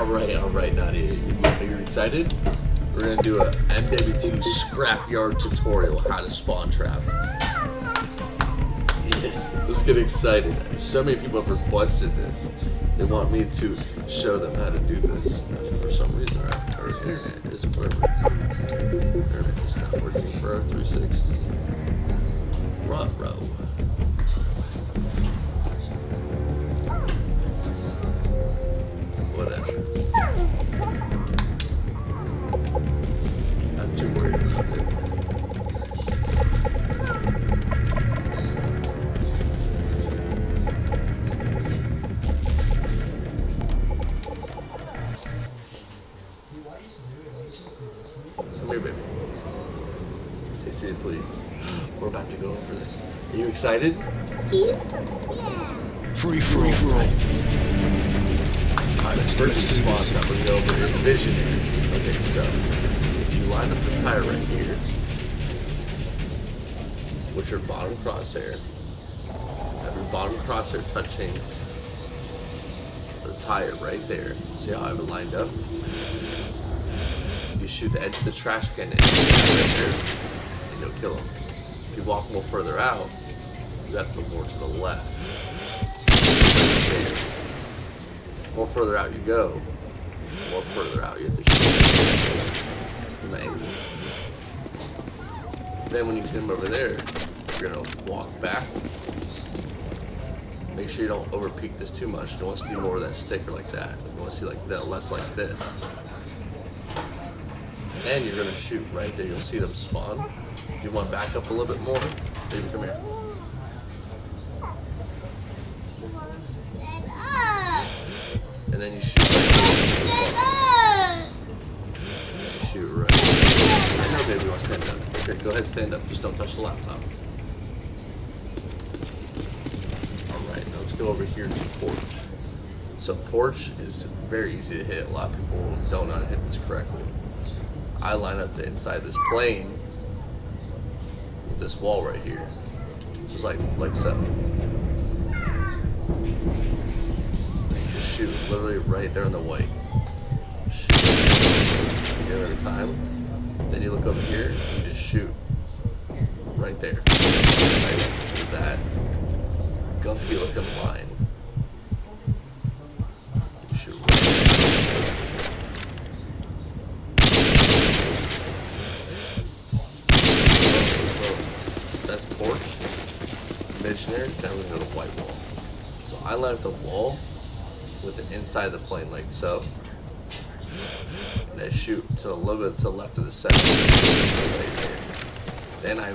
Alright, Nadia. Are you excited? We're gonna do a MW2 Scrapyard tutorial, how to spawn trap. Yes, let's get excited. So many people have requested this. They want me to show them how to do this. For some reason, our internet isn't working. Internet is not working for our 360. Ruh-roh. Whatever. Not too worried about it. Come here, baby. Stay seated, please. We're about to go over this. Are you excited? Yeah. Free for all. Alright, let's first spawn trap. We're going to go over his visionaries. Okay, so if you line up the tire right here, with your bottom crosshair, have your bottom crosshair touching the tire right there. See how I have it lined up? You shoot the edge of the trash can in right there, and you'll kill him. If you walk more further out, you have to go more to the left. There. More further out you go, more further out you have to shoot from the angle. Then when you hit him over there, you're gonna walk back. Make sure you don't over peak this too much. You don't want to see more of that sticker like that. You want to see like that, less like this. And you're gonna shoot right there. You'll see them spawn. If you want to back up a little bit more, baby, come here. And then you shoot right there. You shoot right there. I know, baby, you want to stand up. Okay, go ahead, stand up. Just don't touch the laptop. Alright, now let's go over here to porch. So porch is very easy to hit. A lot of people don't know how to hit this correctly. I line up the inside of this plane with this wall right here. Just like so. Shoot literally right there in the white. Shoot. Give it a time. Then you look over here and you just shoot right there. Right through that gunky looking line. You shoot right there. That's porch. Missionary. Now we're gonna go to white wall. So I line up the wall with the inside of the plane like so, and I shoot to a little bit to the left of the center right there. Then I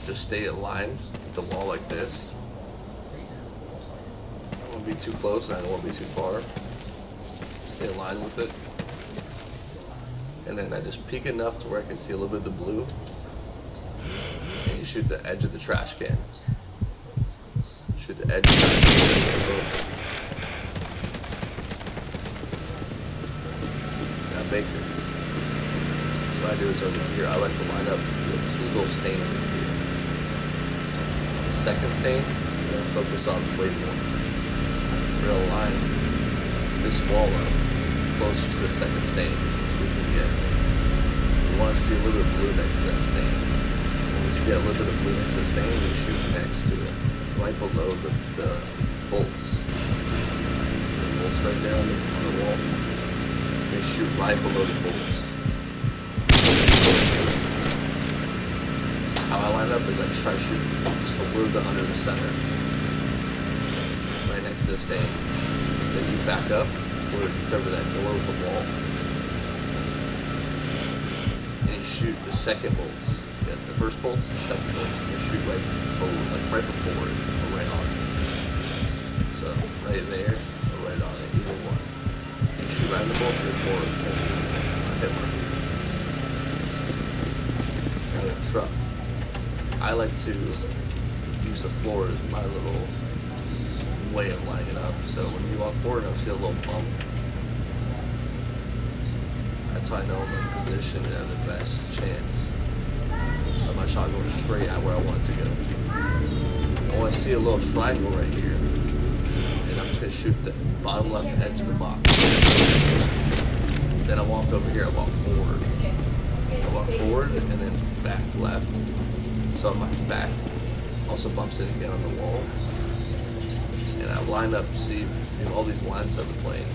just stay aligned with the wall like this. I don't want to be too close and I don't want to be too far. Stay aligned with it, and then I just peek enough to where I can see a little bit of the blue, and you shoot the edge of the trash can. Shoot the edge of the trash can. Baker. What I do is over here, I like to line up with two little stains over here. The second stain, we're going to focus on way more. We're going to line this wall up closer to the second stain so we can get. We want to see a little bit of blue next to that stain. When we see a little bit of blue next to the stain, we shoot next to it, right below the bolts. The bolts right there on the wall. They shoot right below the bolts. How I line up is I just try to shoot just a little bit under the center, right next to the stain. Then you back up, or cover that door with the wall, and you shoot the second bolts. You got the first bolts, the second bolts, and you shoot right below, like right before it, or right on it. So right there, or right on it, either one. Shoot right in the bolts, there's more chances of not hit mark. Now we have a truck. I like to use the floor as my little way of lining it up. So when you walk forward, I'll see a little bump. That's how I know I'm in position to have the best chance of my shot going straight at where I want it to go. I want to see a little triangle right here, and I'm just gonna shoot the bottom left edge of the box. Then I walk over here, I walk forward. I walk forward and then back left. So my back also bumps in again on the wall. And I line up, see, all these lines I've been playing.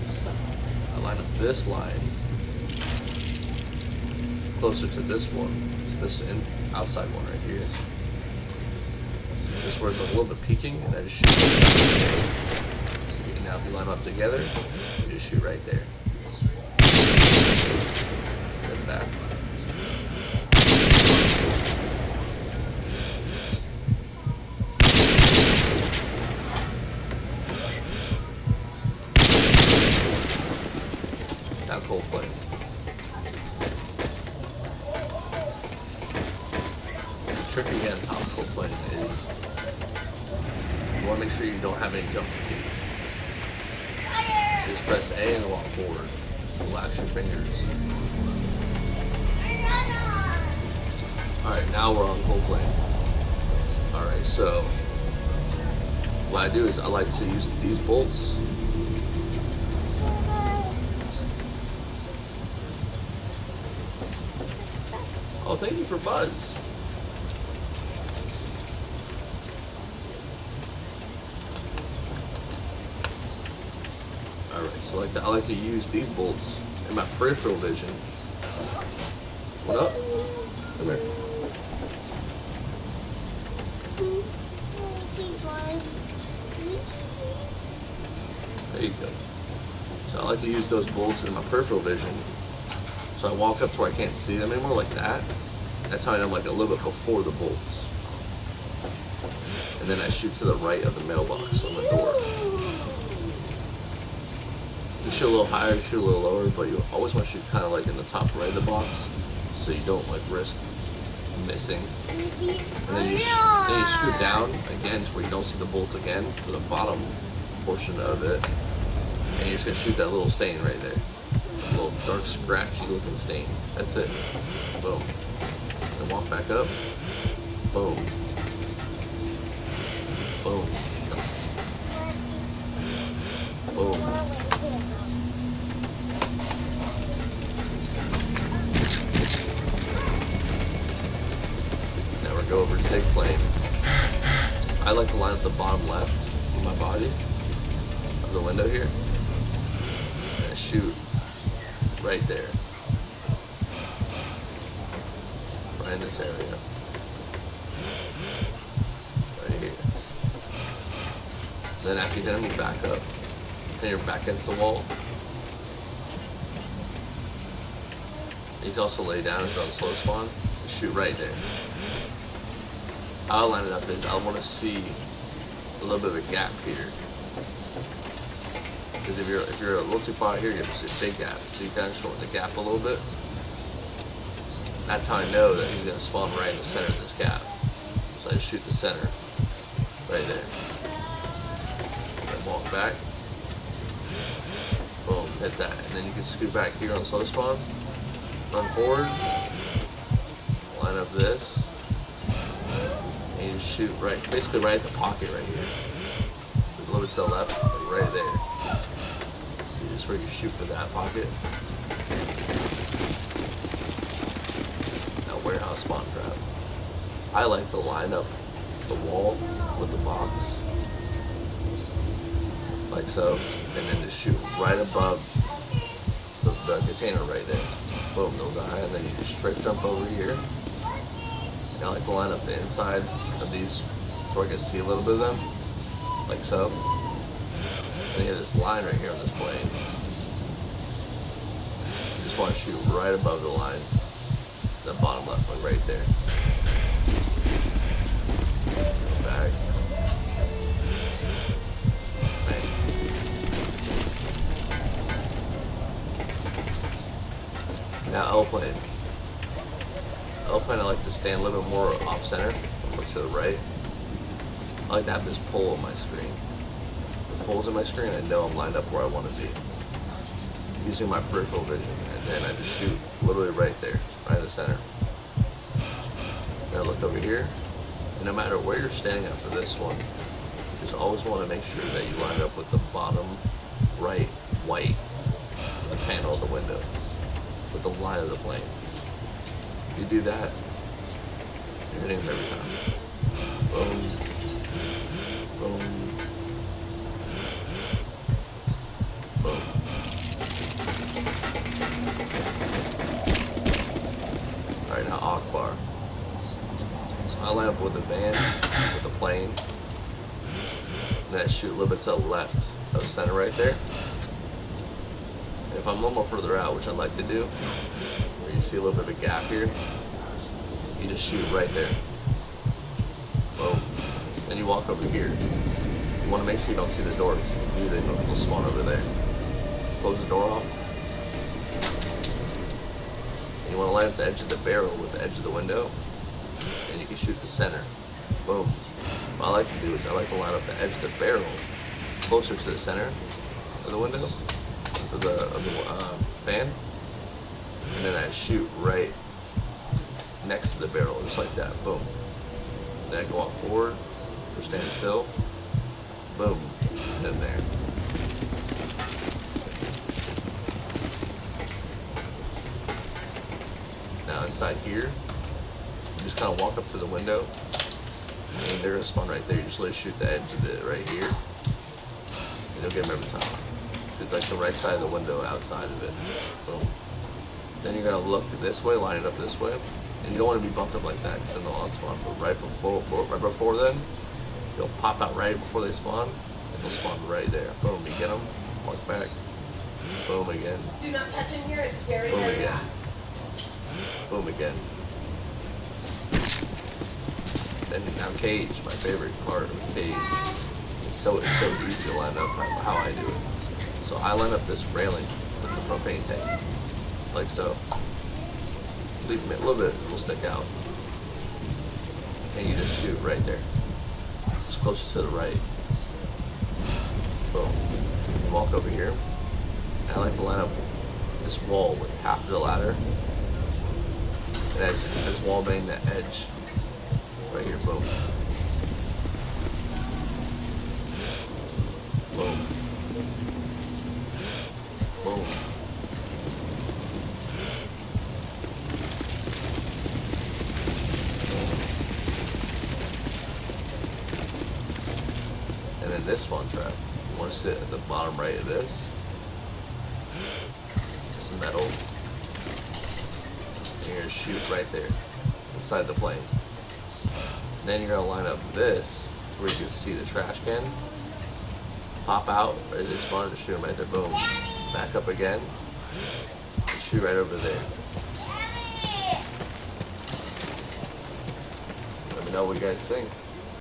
I line up this line closer to this one, to this outside one right here. Just where it's a little bit peeking, and I just shoot right there. Okay, now if you line them up together, you just shoot right there. Then back. Now cold play. The trick again, top cold playing is you want to make sure you don't have any jump fatigue. Just press A and walk forward. Relax your fingers. Alright, now we're on cold playing. Alright, so what I do is I like to use these bolts. Oh, thank you for Buzz. Alright, so I like to use these bolts in my peripheral vision. What up? Come here. There you go. So I like to use those bolts in my peripheral vision. So I walk up to where I can't see them anymore, like that. That's how I know I'm like a little bit before the bolts. And then I shoot to the right of the mailbox on the door. You shoot a little higher, you shoot a little lower, but you always want to shoot kind of like in the top right of the box, so you don't like risk missing. And then you screw down again to where you don't see the bolts again for the bottom portion of it. And you're just gonna shoot that little stain right there. A little dark scratchy looking stain. That's it. Boom. Then walk back up. Boom. Boom. Boom. Now we're go over zig plane. I like to line up the bottom left of my body of the window here. And I shoot right there. Right in this area. Right here. Then after you're done, you back up. Then you're back into the wall. You can also lay down if you're on slow spawn and shoot right there. How I line it up is I want to see a little bit of a gap here. Because if you're a little too far here, you have to see a big gap. So you kind of shorten the gap a little bit. That's how I know that he's going to spawn right in the center of this gap. So I just shoot the center right there. Then walk back. Boom, hit that. And then you can scoot back here on slow spawn. Run forward. Line up this. And you just shoot right, basically right at the pocket right here. A little bit to the left, like right there. So just where you shoot for that pocket. Now warehouse spawn trap. I like to line up the wall with the box. Like so. And then just shoot right above the container right there. Boom, they'll die. And then you just straight jump over here. I like to line up the inside of these so I can see a little bit of them, like so. And you have this line right here on this plane. You just want to shoot right above the line, the bottom left one right there. Back. Bang. Now L plane. L plane I like to stand a little bit more off center, or to the right. I like to have this pole on my screen. The pole's in my screen, I know I'm lined up where I want to be. Using my peripheral vision, and then I just shoot literally right there, right in the center. Then I look over here, and no matter where you're standing at for this one, just you always want to make sure that you line up with the bottom right white, the panel of the window, with the line of the plane. If you do that, you're hitting them every time. Boom. Boom. Boom. Alright, now Akbar. So I line up with the van, with the plane, and then I shoot a little bit to the left of center right there. And if I'm a little more further out, which I like to do, where you see a little bit of a gap here, you just shoot right there. Boom. Then you walk over here. You want to make sure you don't see the doors. You do, they'll spawn over there. Close the door off. And you want to line up the edge of the barrel with the edge of the window, and you can shoot the center. Boom. What I like to do is I like to line up the edge of the barrel closer to the center of the window, of the fan, and then I shoot right next to the barrel, just like that. Boom. Then I go walk forward or stand still. Boom. And then there. Now inside here, you just kind of walk up to the window, and they're gonna spawn right there. You just let shoot the edge of it right here, and you'll get them every time. Shoot like the right side of the window, outside of it. Boom. Then you're gonna look this way, line it up this way, and you don't want to be bumped up like that because then they'll spawn. But right before then, you'll pop out right before they spawn, and they'll spawn right there. Boom. You get them. Walk back. Boom again. Do not touch in here. It's very, Boom very again. hot. Boom again. Then now cage, my favorite part of the cage. It's so easy to line up how I do it. So I line up this railing with the propane tank, like so. Leave a little bit will stick out, and you just shoot right there, just closer to the right. Boom. You walk over here, and I like to line up this wall with half of the ladder. And as wall bang that edge right here. Boom. Boom. Boom. And then this spawn trap, you want to sit at the bottom right of this. It's metal. And you're going to shoot right there, inside the plane. And then you're going to line up this, where you can see the trash can. Pop out, ready to spawn, and shoot them right there, boom. Back up again, and shoot right over there. Let me know what you guys think.